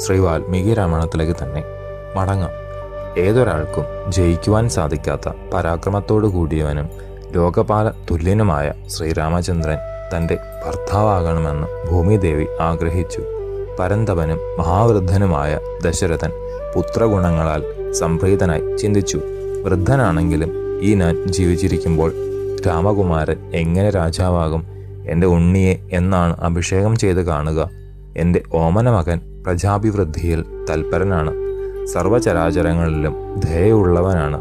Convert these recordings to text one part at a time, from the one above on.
ശ്രീ വാൽമീകി രാമായണത്തിലേക്ക് തന്നെ മടങ്ങാം. ഏതൊരാൾക്കും ജയിക്കുവാൻ സാധിക്കാത്ത പരാക്രമത്തോടു കൂടിയവനും ലോകപാല തുല്യനുമായ ശ്രീരാമചന്ദ്രൻ തൻ്റെ ഭർത്താവാകണമെന്ന് ഭൂമിദേവി ആഗ്രഹിച്ചു. പരന്തപനും മഹാവൃദ്ധനുമായ ദശരഥൻ പുത്രഗുണങ്ങളാൽ സംപ്രീതനായി ചിന്തിച്ചു. വൃദ്ധനാണെങ്കിലും ഈ ഞാൻ ജീവിച്ചിരിക്കുമ്പോൾ രാമകുമാരൻ എങ്ങനെ രാജാവാകും? എൻ്റെ ഉണ്ണിയെ എന്നാണ് അഭിഷേകം ചെയ്ത് കാണുക. എൻ്റെ ഓമന മകൻ പ്രജാഭിവൃദ്ധിയിൽ തൽപരനാണ്. സർവചരാചരങ്ങളിലും ദയയുള്ളവനാണ്.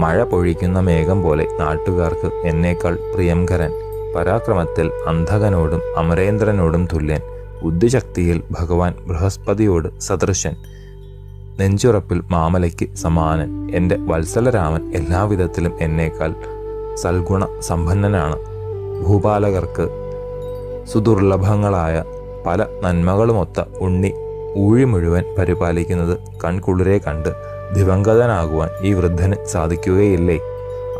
മഴ പൊഴിക്കുന്ന മേഘം പോലെ നാട്ടുകാർക്ക് എന്നേക്കാൾ പ്രിയങ്കരൻ. പരാക്രമത്തിൽ അന്ധകനോടും അമരേന്ദ്രനോടും തുല്യൻ. ബുദ്ധിശക്തിയിൽ ഭഗവാൻ ബൃഹസ്പതിയോട് സദൃശൻ. നെഞ്ചുറപ്പിൽ മാമലയ്ക്ക് സമാനൻ. എൻ്റെ വത്സലരാമൻ എല്ലാവിധത്തിലും എന്നേക്കാൾ സൽഗുണ സമ്പന്നനാണ്. ഭൂപാലകർക്ക് സുദുർലഭങ്ങളായ പല നന്മകളുമൊത്ത ഉണ്ണി ഊഴി മുഴുവൻ പരിപാലിക്കുന്നത് കൺകുളിരെ കണ്ട് ദിവംഗതനാകുവാൻ ഈ വൃദ്ധന് സാധിക്കുകയില്ലേ?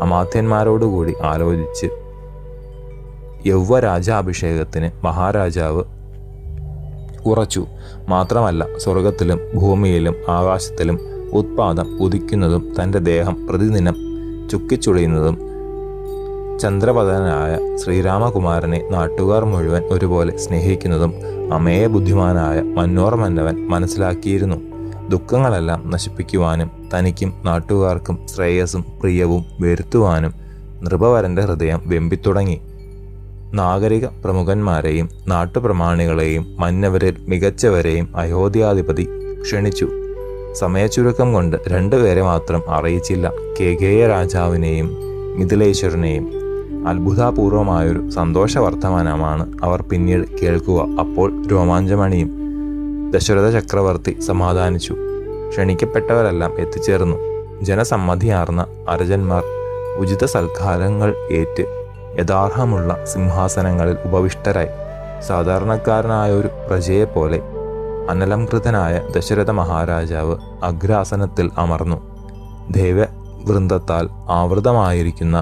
അമാത്യന്മാരോടുകൂടി ആലോചിച്ച് യൗവരാജാഭിഷേകത്തിന് മഹാരാജാവ് ഉറച്ചു. മാത്രമല്ല, സ്വർഗത്തിലും ഭൂമിയിലും ആകാശത്തിലും ഉത്പാദം ഉദിക്കുന്നതും തൻ്റെ ദേഹം പ്രതിദിനം ചുക്കിച്ചുളിയുന്നതും ചന്ദ്രപതനായ ശ്രീരാമകുമാരനെ നാട്ടുകാർ മുഴുവൻ ഒരുപോലെ സ്നേഹിക്കുന്നതും അമേയ ബുദ്ധിമാനായ മന്നോർമന്നവൻ മനസ്സിലാക്കിയിരുന്നു. ദുഃഖങ്ങളെല്ലാം നശിപ്പിക്കുവാനും തനിക്കും നാട്ടുകാർക്കും ശ്രേയസ്സും പ്രിയവും വരുത്തുവാനും നൃപവരൻ്റെ ഹൃദയം വെമ്പിത്തുടങ്ങി. നാഗരിക പ്രമുഖന്മാരെയും നാട്ടുപ്രമാണികളെയും മന്നവരിൽ മികച്ചവരെയും അയോധ്യാധിപതി ക്ഷണിച്ചു. സമയച്ചുരുക്കം കൊണ്ട് 2 പേരെ മാത്രം അറിയിച്ചില്ല: കേകേയ രാജാവിനെയും മിഥിലേശ്വരനെയും. അത്ഭുതപൂർവമായൊരു സന്തോഷ വർത്തമാനമാണ് അവർ പിന്നീട് കേൾക്കുക. അപ്പോൾ രോമാഞ്ചമണിയും. ദശരഥ ചക്രവർത്തി സമാധാനിച്ചു. ക്ഷണിക്കപ്പെട്ടവരെല്ലാം എത്തിച്ചേർന്നു. ജനസമ്മതിയാർന്ന അരജന്മാർ ഉചിത സൽക്കാരങ്ങൾ ഏറ്റ് യഥാർഹമുള്ള സിംഹാസനങ്ങളിൽ ഉപവിഷ്ടരായി. സാധാരണക്കാരനായ ഒരു പ്രജയെപ്പോലെ അനലംകൃതനായ ദശരഥ മഹാരാജാവ് അഗ്രാസനത്തിൽ അമർന്നു. ദേവവൃന്ദത്താൽ ആവൃതമായിരിക്കുന്ന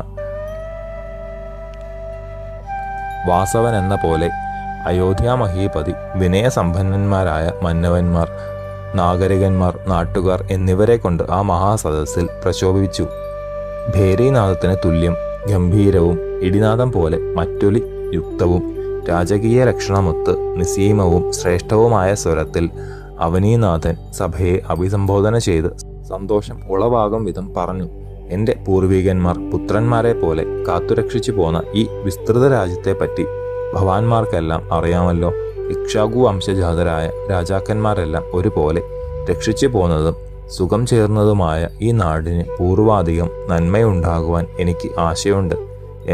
വാസവൻ എന്ന പോലെ അയോധ്യാമഹീപതി വിനയസമ്പന്നന്മാരായ മന്നവന്മാർ, നാഗരികന്മാർ, നാട്ടുകാർ എന്നിവരെ കൊണ്ട് ആ മഹാസദസ്സിൽ പ്രശോഭിച്ചു. ഭേരീനാദത്തിന് തുല്യം ഗംഭീരവും ഇടിനാദം പോലെ മറ്റൊലി യുക്തവും രാജകീയ ലക്ഷണമൊത്ത് നിസീമവും ശ്രേഷ്ഠവുമായ സ്വരത്തിൽ അവനീനാഥൻ സഭയെ അഭിസംബോധന ചെയ്ത് സന്തോഷം ഉളവാകും വിധം പറഞ്ഞു: എൻ്റെ പൂർവികന്മാർ പുത്രന്മാരെ പോലെ കാത്തുരക്ഷിച്ചു പോന്ന ഈ വിസ്തൃത രാജ്യത്തെപ്പറ്റി ഭവാന്മാർക്കെല്ലാം അറിയാമല്ലോ. ഇക്ഷ്വാകു വംശജാതരായ രാജാക്കന്മാരെല്ലാം ഒരുപോലെ രക്ഷിച്ചു പോന്നതും സുഖം ചേർന്നതുമായ ഈ നാടിന് പൂർവാധികം നന്മയുണ്ടാകുവാൻ എനിക്ക് ആശയുണ്ട്.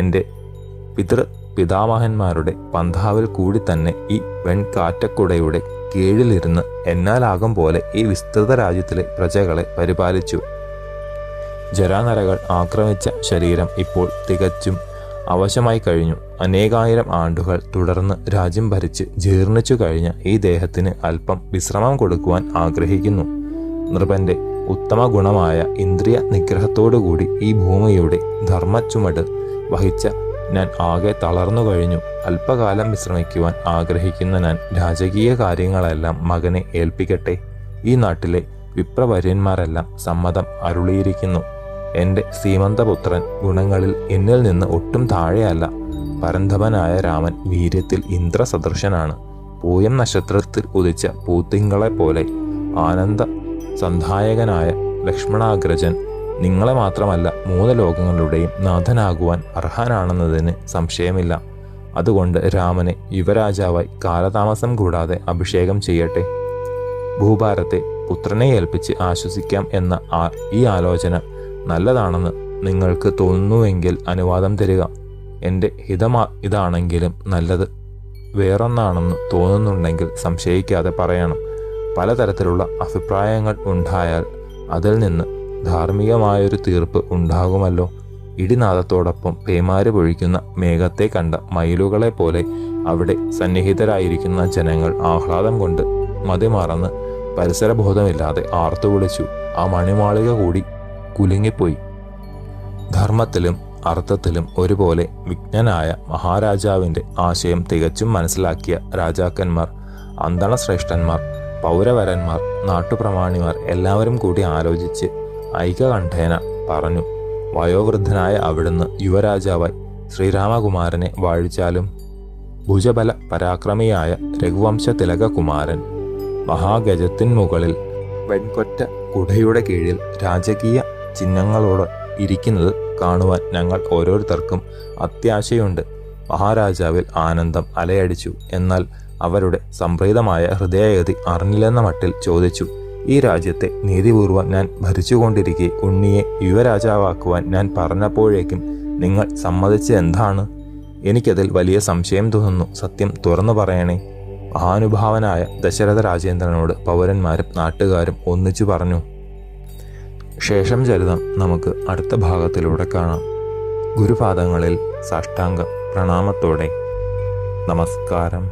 എൻ്റെ പിതാമഹന്മാരുടെ പന്ഥാവിൽ കൂടി തന്നെ ഈ വെൺകാറ്റക്കുടയുടെ കീഴിലിരുന്ന് എന്നാലാകും പോലെ ഈ വിസ്തൃത രാജ്യത്തിലെ പ്രജകളെ പരിപാലിച്ചു. ജരാനരകൾ ആക്രമിച്ച ശരീരം ഇപ്പോൾ തികച്ചും അവശമായി കഴിഞ്ഞു. അനേകായിരം ആണ്ടുകൾ തുടർന്ന് രാജ്യം ഭരിച്ച് ജീർണിച്ചു കഴിഞ്ഞ ഈ ദേഹത്തിന് അല്പം വിശ്രമം കൊടുക്കുവാൻ ആഗ്രഹിക്കുന്നു. നൃപന്റെ ഉത്തമ ഗുണമായ ഇന്ദ്രിയ നിഗ്രഹത്തോടുകൂടി ഈ ഭൂമിയുടെ ധർമ്മച്ചുമട് വഹിച്ച ഞാൻ ആകെ തളർന്നു കഴിഞ്ഞു. അല്പകാലം വിശ്രമിക്കുവാൻ ആഗ്രഹിക്കുന്ന ഞാൻ രാജകീയ കാര്യങ്ങളെല്ലാം മകനെ ഏൽപ്പിക്കട്ടെ. ഈ നാട്ടിലെ വിപ്രവര്യന്മാരെല്ലാം സമ്മതം അരുളിയിരിക്കുന്നു. എൻ്റെ സീമന്തപുത്രൻ ഗുണങ്ങളിൽ എന്നിൽ നിന്ന് ഒട്ടും താഴെയല്ല. പരന്തപനായ രാമൻ വീര്യത്തിൽ ഇന്ദ്രസദൃശനാണ്. പൂയം നക്ഷത്രത്തിൽ ഉദിച്ച പൂത്തിങ്കളെ പോലെ ആനന്ദ സന്ധായകനായ ലക്ഷ്മണാഗ്രജൻ നിങ്ങളെ മാത്രമല്ല 3 ലോകങ്ങളുടെയും നാഥനാകുവാൻ അർഹനാണെന്നതിന് സംശയമില്ല. അതുകൊണ്ട് രാമനെ യുവരാജാവായി കാലതാമസം കൂടാതെ അഭിഷേകം ചെയ്യട്ടെ. ഭൂഭാരത്തെ പുത്രനെ ഏൽപ്പിച്ച് ആശ്വസിക്കാം എന്ന ഈ ആലോചന നല്ലതാണെന്ന് നിങ്ങൾക്ക് തോന്നുന്നുവെങ്കിൽ അനുവാദം തരിക. എൻ്റെ ഇതാണെങ്കിലും നല്ലത് വേറൊന്നാണെന്ന് തോന്നുന്നുണ്ടെങ്കിൽ സംശയിക്കാതെ പറയണം. പലതരത്തിലുള്ള അഭിപ്രായങ്ങൾ ഉണ്ടായാൽ അതിൽ നിന്ന് ധാർമ്മികമായൊരു തീർപ്പ് ഉണ്ടാകുമല്ലോ. ഇടിനാദത്തോടൊപ്പം പേമാര് പൊഴിക്കുന്ന മേഘത്തെ കണ്ട മയിലുകളെ പോലെ അവിടെ സന്നിഹിതരായിരിക്കുന്ന ജനങ്ങൾ ആഹ്ലാദം കൊണ്ട് മതിമറന്ന് പരിസരബോധമില്ലാതെ ആർത്തുവിളിച്ചു. ആ മണിമാളിക കൂടി കുലുങ്ങിപ്പോയി. ധർമ്മത്തിലും അർത്ഥത്തിലും ഒരുപോലെ വിജ്ഞനായ മഹാരാജാവിൻ്റെ ആശയം തികച്ചും മനസ്സിലാക്കിയ രാജാക്കന്മാർ, അന്തണശ്രേഷ്ഠന്മാർ, പൗരവരന്മാർ, നാട്ടുപ്രമാണിമാർ എല്ലാവരും കൂടി ആലോചിച്ച് ഐകകണ്ഠേന പറഞ്ഞു, വയോവൃദ്ധനായ അവിടുന്ന് യുവരാജാവായി ശ്രീരാമകുമാരനെ വാഴിച്ചാലും. ഭുജബല പരാക്രമിയായ രഘുവംശ തിലകകുമാരൻ മഹാഗജത്തിൻ വെൺകൊറ്റ കുടയുടെ കീഴിൽ രാജകീയ ചിഹ്നങ്ങളോട് ഇരിക്കുന്നത് കാണുവാൻ ഞങ്ങൾ ഓരോരുത്തർക്കും അത്യാശയുണ്ട്. മഹാരാജാവിൽ ആനന്ദം അലയടിച്ചു. എന്നാൽ അവരുടെ സംപ്രീതമായ ഹൃദയഗതി അറിഞ്ഞില്ലെന്ന മട്ടിൽ ചോദിച്ചു, ഈ രാജ്യത്തെ നീതിപൂർവ്വം ഞാൻ ഭരിച്ചുകൊണ്ടിരിക്കെ ഉണ്ണിയെ യുവരാജാവാക്കുവാൻ ഞാൻ പറഞ്ഞപ്പോഴേക്കും നിങ്ങൾ സമ്മതിച്ചത് എന്താണ്? എനിക്കതിൽ വലിയ സംശയം തോന്നുന്നു. സത്യം തുറന്നു പറയണേ. മഹാനുഭാവനായ ദശരഥ രാജേന്ദ്രനോട് പൗരന്മാരും നാട്ടുകാരും ഒന്നിച്ചു പറഞ്ഞു. ശേഷം ചരിതം നമുക്ക് അടുത്ത ഭാഗത്തിലൂടെ കാണാം. ഗുരുപാദങ്ങളിൽ സാഷ്ടാംഗ പ്രണാമത്തോടെ നമസ്കാരം.